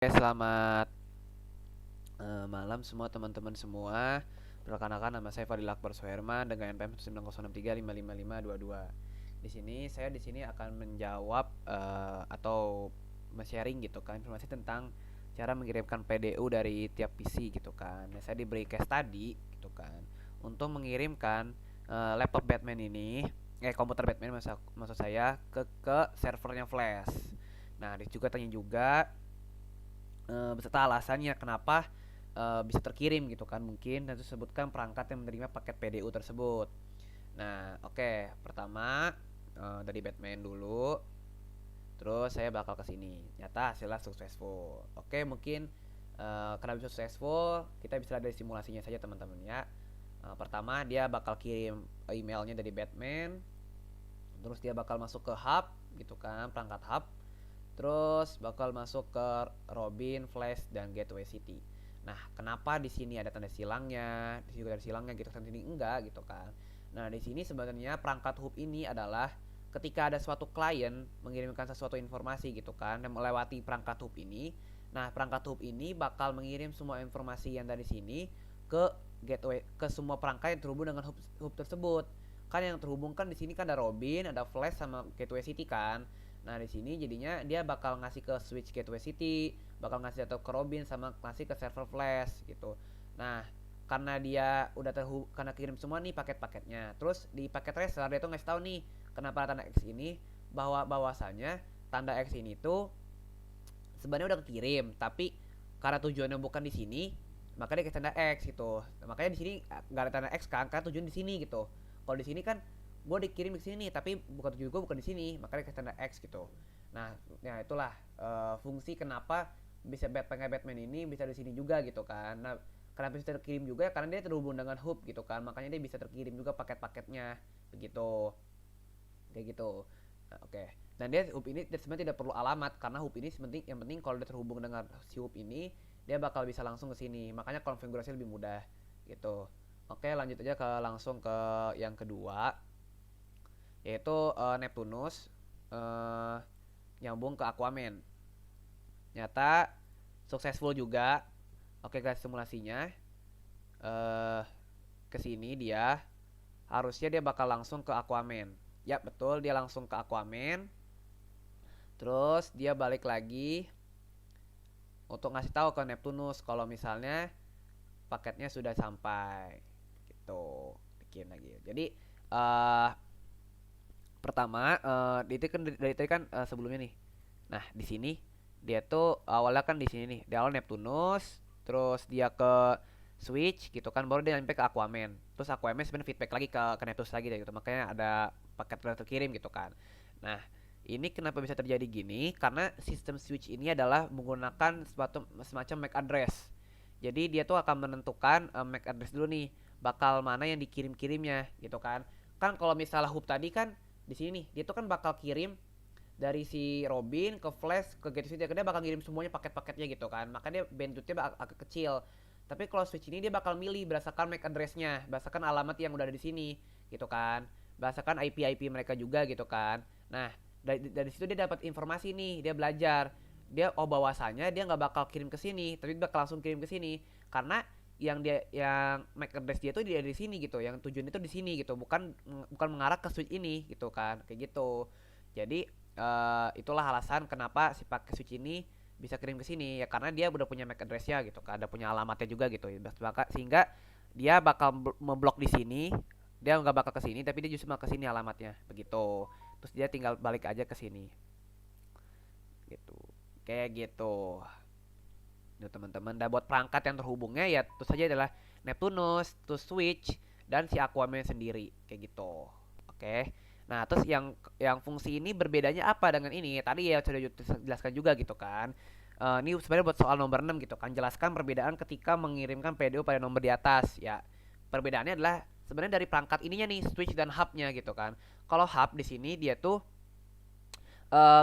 Selamat malam semua teman-teman semua. Perkenalkan, nama saya Fadil Akbar Suherman dengan NPM 19063555522. Di sini akan menjawab atau sharing gitu kan informasi tentang cara mengirimkan PDU dari tiap PC gitu kan. Nah, saya diberi case tadi gitu kan untuk mengirimkan laptop Batman ini komputer Batman maksud saya ke servernya Flash. Nah, juga tanya juga beserta alasannya kenapa bisa terkirim gitu kan, mungkin dan sebutkan perangkat yang menerima paket PDU tersebut. Nah, oke. Pertama dari Batman dulu. Terus saya bakal ke sini. Nyata hasilnya successful. Oke, mungkin karena bisa successful, kita bisa lihat dari simulasinya saja teman-teman ya. Pertama dia bakal kirim emailnya dari Batman. Terus dia bakal masuk ke hub gitu kan, perangkat hub. Terus bakal masuk ke Robin, Flash, dan Gateway City. Nah, kenapa di sini ada tanda silangnya, di sini juga ada silangnya gitu kan, sini enggak gitu kan. Nah, di sini sebenarnya perangkat hub ini adalah ketika ada suatu klien mengirimkan sesuatu informasi gitu kan dan melewati perangkat hub ini. Nah, perangkat hub ini bakal mengirim semua informasi yang dari sini ke gateway, ke semua perangkat yang terhubung dengan hub tersebut. Kan yang terhubung kan di sini kan ada Robin, ada Flash sama Gateway City kan. Nah, di sini jadinya dia bakal ngasih ke switch Gateway City, bakal ngasih atau ke Robin sama ngasih ke server Flash gitu. Nah, karena dia udah karena kirim semua nih paket-paketnya. Terus di paket tracer dia tuh ngasih tahu nih kenapa tanda X ini, bahwasanya tanda X ini tuh sebenarnya udah kirim, tapi karena tujuannya bukan di sini, maka dia kasih tanda X gitu. Nah, makanya di sini nggak ada tanda X kan, karena tujuan di sini gitu. Kalau di sini kan gue dikirim ke sini nih, tapi bukan tujuan gue bukan di sini, makanya kasih tanda X gitu. Nah, ya itulah fungsi kenapa bisa Batman ini bisa di sini juga gitu kan. Nah, kenapa bisa terkirim juga ya karena dia terhubung dengan hub gitu kan, makanya dia bisa terkirim juga paket-paketnya begitu, kayak gitu. Nah, oke. Dan dia hub ini sebenarnya tidak perlu alamat karena hub ini yang penting kalau dia terhubung dengan si hub ini dia bakal bisa langsung ke sini, makanya konfigurasi lebih mudah gitu. Oke, lanjut aja langsung ke yang kedua, yaitu Neptunus uh, nyambung ke Aquaman. Nyata successful juga. Oke guys, simulasinya uh, ke sini dia harusnya dia bakal langsung ke Aquaman. Ya betul, dia langsung ke Aquaman. Terus dia balik lagi untuk ngasih tahu ke Neptunus kalau misalnya paketnya sudah sampai gitu. Bikin lagi. Jadi uh, pertama itu kan dari tadi kan sebelumnya nih. Nah, di sini dia tuh awalnya kan di sini nih. Di awal Neptunus, terus dia ke Switch gitu kan, baru dia nyampe ke Aquaman. Terus Aquaman sebenarnya feedback lagi ke Neptunus lagi gitu. Makanya ada paket yang terkirim gitu kan. Nah, ini kenapa bisa terjadi gini? Karena sistem Switch ini adalah menggunakan semacam MAC address. Jadi dia tuh akan menentukan MAC address dulu nih, bakal mana yang dikirim-kirimnya gitu kan. Kan kalau misalnya hub tadi kan di sini nih, dia tuh kan bakal kirim dari si Robin ke Flash ke Get City, dia bakal ngirim semuanya paket-paketnya gitu kan, makanya dia bandwidthnya agak kecil. Tapi kalau Switch ini dia bakal milih berdasarkan MAC addressnya, berdasarkan alamat yang udah ada di sini gitu kan, berdasarkan IP mereka juga gitu kan. Nah, dari situ dia dapat informasi nih, dia belajar, dia bahwasanya dia nggak bakal kirim ke sini, tapi dia bakal langsung kirim ke sini karena yang MAC address dia tuh dia di sini gitu, yang tujuan itu di sini gitu, bukan bukan mengarah ke switch ini gitu kan, kayak gitu. Jadi itulah alasan kenapa si pakai switch ini bisa kirim ke sini ya, karena dia udah punya MAC address-nya gitu kan, ada punya alamatnya juga gitu, sehingga dia bakal memblok di sini, dia nggak bakal ke sini tapi dia justru mau ke sini alamatnya begitu. Terus dia tinggal balik aja ke sini gitu, kayak gitu. Nah, teman-teman, dan buat perangkat yang terhubungnya ya terus saja adalah Neptunus, terus Switch, dan si Aquaman sendiri kayak gitu. Oke. Nah, terus yang fungsi ini berbedanya apa dengan ini? Tadi ya sudah jelaskan juga gitu kan. Ini sebenarnya buat soal nomor 6 gitu kan. Jelaskan perbedaan ketika mengirimkan PDU pada nomor di atas ya. Perbedaannya adalah sebenarnya dari perangkat ininya nih, switch dan hubnya gitu kan. Kalau hub di sini dia tuh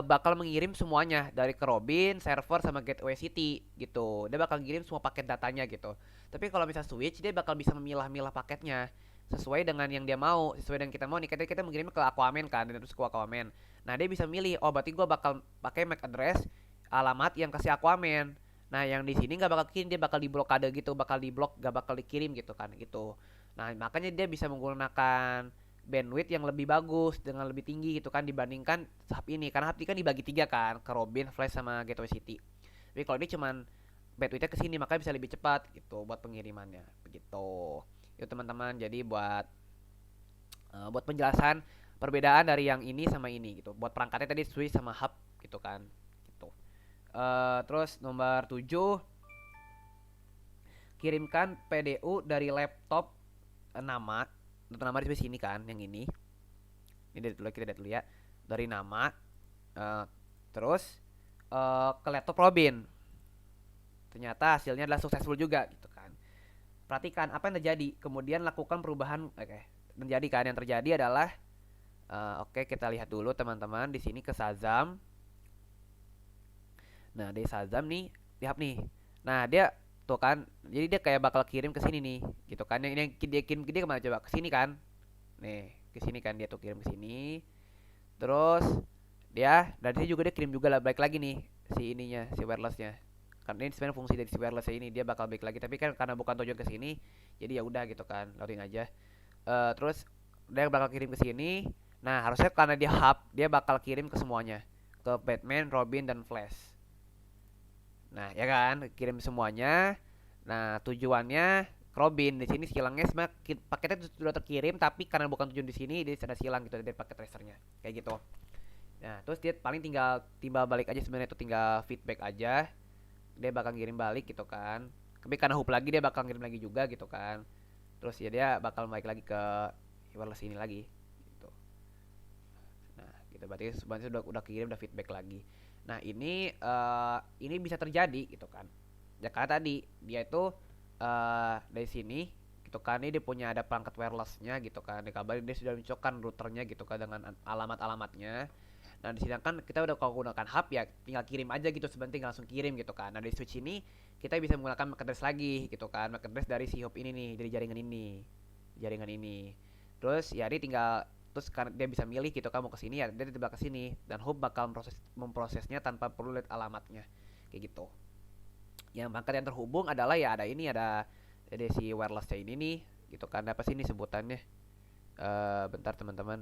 bakal mengirim semuanya dari ke Robin, server sama Gateway City gitu. Dia bakal ngirim semua paket datanya gitu. Tapi kalau misal Switch dia bakal bisa memilah-milah paketnya sesuai dengan yang dia mau, sesuai dengan kita mau nih. Kita mengirimnya ke Aquaman kan, dan terus ke Aquaman. Nah, dia bisa milih, oh berarti gua bakal pakai MAC address alamat yang kasih Aquaman. Nah yang di sini nggak bakal kirim, dia bakal diblokade gitu, bakal diblok, gak bakal dikirim gitu kan gitu. Nah makanya dia bisa menggunakan bandwidth yang lebih bagus dengan lebih tinggi gitu kan dibandingkan hub ini, karena hub ini kan dibagi tiga kan, ke Robin, Flash sama Gateway City. Tapi kalau ini cuman bandwidthnya ke sini, makanya bisa lebih cepat gitu buat pengirimannya begitu. Itu teman-teman, jadi buat penjelasan perbedaan dari yang ini sama ini gitu. Buat perangkatnya tadi switch sama hub gitu kan. Gitu. Terus nomor 7, kirimkan PDU dari laptop nama. Nama di sini kan yang ini. Ini dari dulu, kita lihat dulu ya. Dari nama eh, terus ke laptop Robin. Ternyata hasilnya adalah successful juga gitu kan. Perhatikan apa yang terjadi, kemudian lakukan perubahan. Oke, terjadi kan, yang terjadi adalah oke, kita lihat dulu teman-teman di sini ke Shazam. Nah, di Shazam nih, lihat nih. Nah, dia tuh kan, jadi dia kayak bakal kirim ke sini nih, gitu kan. Yang dia kirim, dia kemana coba? Ke sini kan? Nih, ke sini kan dia tuh kirim ke sini. Terus dia dari sini juga dia kirim juga lah, balik lagi nih si ininya, si wirelessnya. Karena ini sebenarnya fungsi dari si wireless ini, dia bakal balik lagi. Tapi kan karena bukan tujuan ke sini, jadi ya udah gitu kan, loading aja. Terus dia bakal kirim ke sini. Nah, harusnya karena dia hub, dia bakal kirim ke semuanya, ke Batman, Robin, dan Flash. Nah, ya kan, kirim semuanya. Nah, tujuannya Robin di sini silangnya sebenarnya paketnya sudah terkirim, tapi karena bukan tujuan di sini, dia sudah silang gitu dari paket tracernya, kayak gitu. Nah, terus dia paling tinggal timbal balik aja, sebenarnya itu tinggal feedback aja. Dia bakal ngirim balik gitu kan. Tapi karena hub lagi, dia bakal ngirim lagi juga gitu kan. Terus ya dia bakal balik lagi ke wireless ini lagi gitu. Nah, gitu berarti sebenarnya udah kirim, udah feedback lagi. Nah, ini bisa terjadi gitu kan. Ya karena tadi dia itu dari sini gitu kan, ini dia punya ada perangkat wirelessnya gitu kan, dikabarin dia sudah mencocokkan routernya gitu kan dengan alamat-alamatnya. Nah, sedangkan kita udah kalau gunakan hub ya tinggal kirim aja gitu, sebentar tinggal langsung kirim gitu kan. Nah, dari switch ini kita bisa menggunakan MAC address lagi gitu kan, MAC address dari si hub ini nih, dari jaringan ini. Terus ya dia tinggal, terus karena dia bisa milih gitu kan mau ke sini, ya dia tiba ke sini, dan hub bakal memprosesnya tanpa perlu lihat alamatnya kayak gitu. Yang perangkat yang terhubung adalah ya ada si wirelessnya ini nih gitu kan. Apa sih ini sebutannya? Bentar teman-teman.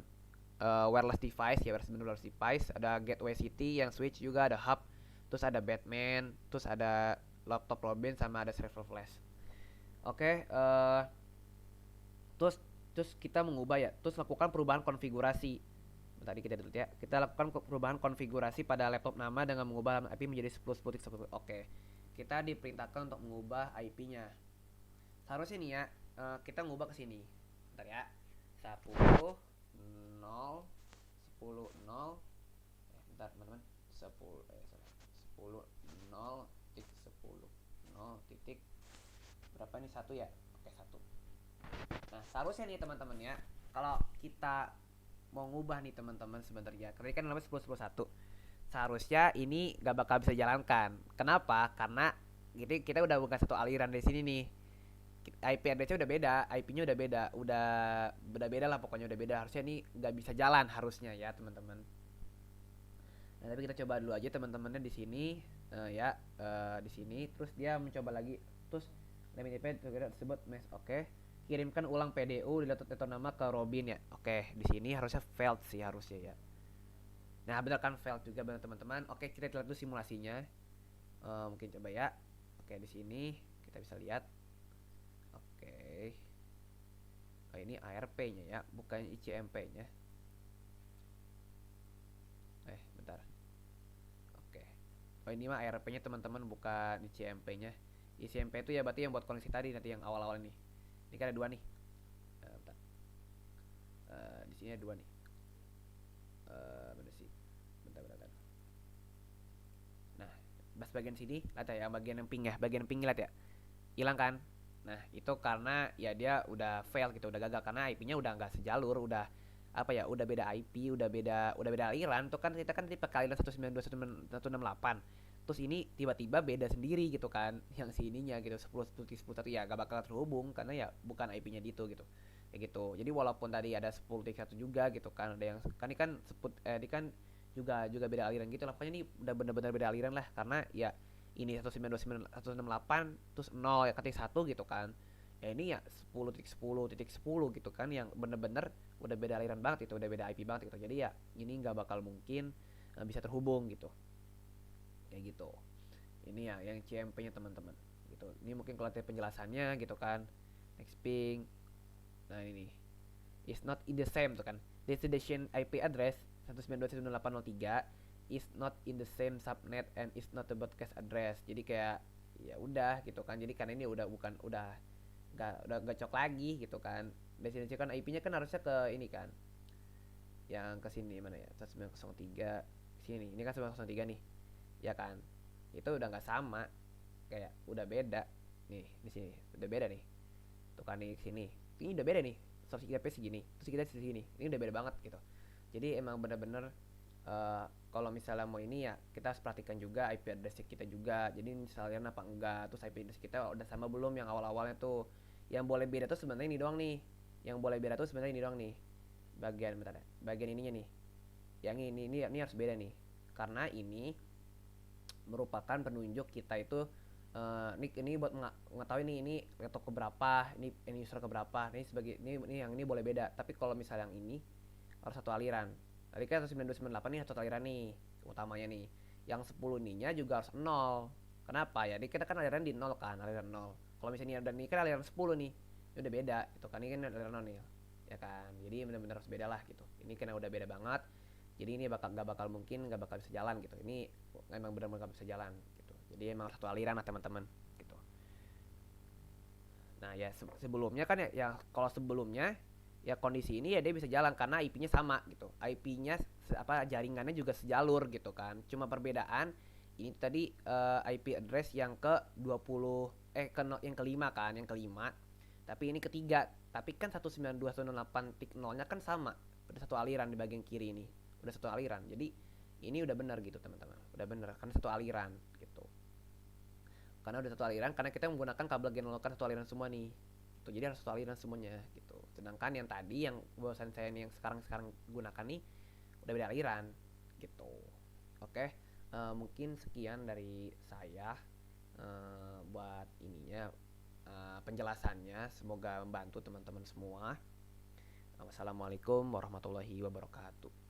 Wireless device ya, wireless device. Ada gateway city yang switch juga, ada hub, terus ada Batman, terus ada laptop Robin, sama ada server flash. Oke, terus terus kita mengubah ya, terus lakukan perubahan konfigurasi. Tadi kita dulu ya, kita lakukan perubahan konfigurasi pada laptop nama dengan mengubah IP menjadi 10.10.10. Oke, kita diperintahkan untuk mengubah IP-nya. Seharusnya nih ya, kita mengubah ke sini. Bentar ya. 10 0 10 0 bentar teman-teman. 10 0 titik 10 0 titik berapa nih, 1 ya? Oke, 1. Nah, seharusnya nih teman-teman ya, kalau kita mau ngubah nih teman-teman sebentar ya. Karena kan namanya 10 10 1. Seharusnya ini gak bakal bisa jalankan. Kenapa? Karena gitu kita udah bukan satu aliran dari sini nih. IP address-nya udah beda, IP-nya udah beda lah, pokoknya udah beda. Harusnya ini nggak bisa jalan harusnya ya teman-teman. Nah, tapi kita coba dulu aja teman-temannya di sini, di sini. Terus dia mencoba lagi, terus limit IP tersebut mes. Oke, kirimkan ulang PDU di laptop nama ke Robin ya. Oke, di sini harusnya failed sih harusnya ya. Nah, benar kan, failed juga benar teman-teman. Oke, kita lihat dulu simulasinya. Mungkin coba ya. Oke, di sini kita bisa lihat. Oke. Oh, ini ARP-nya ya, bukan ICMP-nya. Bentar. Oke. Oh, ini mah ARP-nya teman-teman, bukan ICMP-nya. ICMP itu ya berarti yang buat koneksi tadi, nanti yang awal-awal ini. Ini kan ada dua nih. Bentar. Di sini ada dua nih. Mana sih? Bentar. Nah, bagian sini, lihat ya, bagian yang pink ya, bagian pink lihat ya. Hilang kan? Nah, itu karena ya dia udah fail gitu, udah gagal karena IP-nya udah nggak sejalur, udah apa ya, udah beda IP, udah beda aliran. Tuh kan kita kan tipe aliran 192.168. Terus ini tiba-tiba beda sendiri gitu kan, yang si ininya gitu 10.10.1 ya gak bakal terhubung karena ya bukan IP-nya gitu gitu. Kayak gitu. Jadi walaupun tadi ada 10.1 juga gitu kan, ada yang kan ini kan ini kan juga beda aliran gitu lah. Pokoknya ini udah benar-benar beda aliran lah, karena ya ini 192.168 terus 0 ya ketik 1 gitu kan. Ya ini ya 10.10.10 gitu kan, yang bener-bener udah beda aliran banget itu, udah beda IP banget gitu. Jadi ya ini nggak bakal mungkin bisa terhubung gitu. Kayak gitu. Ini ya yang CMP-nya teman-teman gitu. Ini mungkin kalau penjelasannya gitu kan. Next ping. Nah ini is not in the same tuh kan. Destination IP address 192.168.03 is not in the same subnet and is not a broadcast address. Jadi kayak ya udah gitu kan. Jadi karena ini udah bukan udah nggak cocok lagi gitu kan. Destination kan IP-nya kan harusnya ke ini kan. Yang ke sini mana ya? 1903 sini. Ini kan 1903 nih. Ya kan? Itu udah nggak sama, kayak udah beda nih di sini, udah beda nih tuh kan, di sini ini udah beda nih, source IP segini terus kita segini, ini udah beda banget gitu. Jadi emang bener-bener kalau misalnya mau ini ya kita harus perhatikan juga IP address kita juga, jadi misalnya apa enggak, terus IP address kita udah sama belum yang awal-awalnya tuh. Yang boleh beda tuh sebenarnya ini doang nih, yang boleh beda tuh sebenarnya ini doang nih, bagian bentar ya, bagian ininya nih, yang ini harus beda nih, karena ini merupakan penunjuk kita itu ini buat mengetahui nih ini laptop keberapa, ini user keberapa, ini sebagai ini yang ini boleh beda. Tapi kalau misalnya yang ini harus satu aliran. Tadi kan 9298 nih satu aliran nih utamanya nih. Yang 10 ininya juga harus 0. Kenapa ya? Ini kita kan aliran di 0 kan, aliran 0. Kalau misalnya ada ini kan aliran 10 nih. Ini udah beda itu kan, ini kan aliran 0 nih. Ya kan. Jadi benar-benar harus beda lah gitu. Ini karena udah beda banget. Jadi ini nggak bakal mungkin nggak bakal bisa jalan gitu. Ini emang benar-benar nggak bisa jalan gitu. Jadi emang satu aliran lah teman-teman gitu. Nah ya sebelumnya kan ya kalau sebelumnya ya kondisi ini ya dia bisa jalan karena IP-nya sama gitu. IP-nya apa jaringannya juga sejalur gitu kan. Cuma perbedaan ini tadi IP address yang ke 20 yang kelima kan, yang kelima. Tapi ini ketiga. Tapi kan 192.168.0-nya kan sama. Udah satu aliran di bagian kiri ini. Udah satu aliran. Jadi ini udah benar gitu teman-teman. Udah benar karena satu aliran gitu. Karena udah satu aliran, karena kita menggunakan kabel gen lokal satu aliran semua nih gitu. Jadi harus satu aliran semuanya gitu. Sedangkan yang tadi yang bahasan saya ini yang sekarang gunakan nih udah beda aliran gitu. Oke, mungkin sekian dari saya buat ininya, penjelasannya. Semoga membantu teman-teman semua. Wassalamualaikum warahmatullahi wabarakatuh.